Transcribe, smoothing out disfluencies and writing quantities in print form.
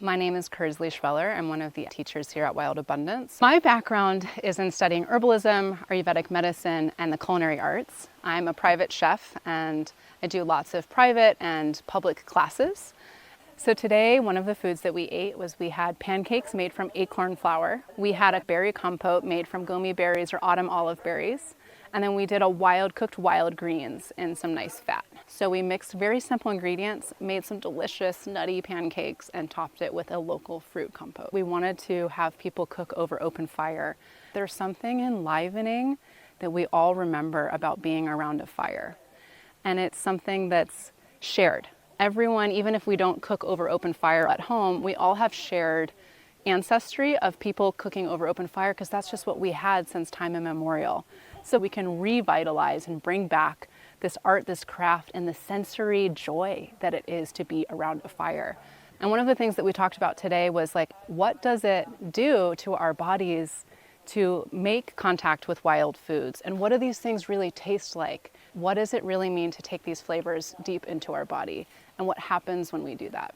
My name is Kearsley Schweller. I'm one of the teachers here at Wild Abundance. My background is in studying herbalism, Ayurvedic medicine, and the culinary arts. I'm a private chef and I do lots of private and public classes. So today, one of the foods that we ate was we had pancakes made from acorn flour. We had a berry compote made from gomi berries or autumn olive berries. And then we did cooked wild greens in some nice fat. So we mixed very simple ingredients, made some delicious nutty pancakes, and topped it with a local fruit compote. We wanted to have people cook over open fire. There's something enlivening that we all remember about being around a fire. And it's something that's shared. Everyone, even if we don't cook over open fire at home, we all have shared ancestry of people cooking over open fire because that's just what we had since time immemorial. So we can revitalize and bring back this art, this craft, and the sensory joy that it is to be around a fire. And one of the things that we talked about today was like, what does it do to our bodies to make contact with wild foods? And what do these things really taste like? What does it really mean to take these flavors deep into our body? And what happens when we do that?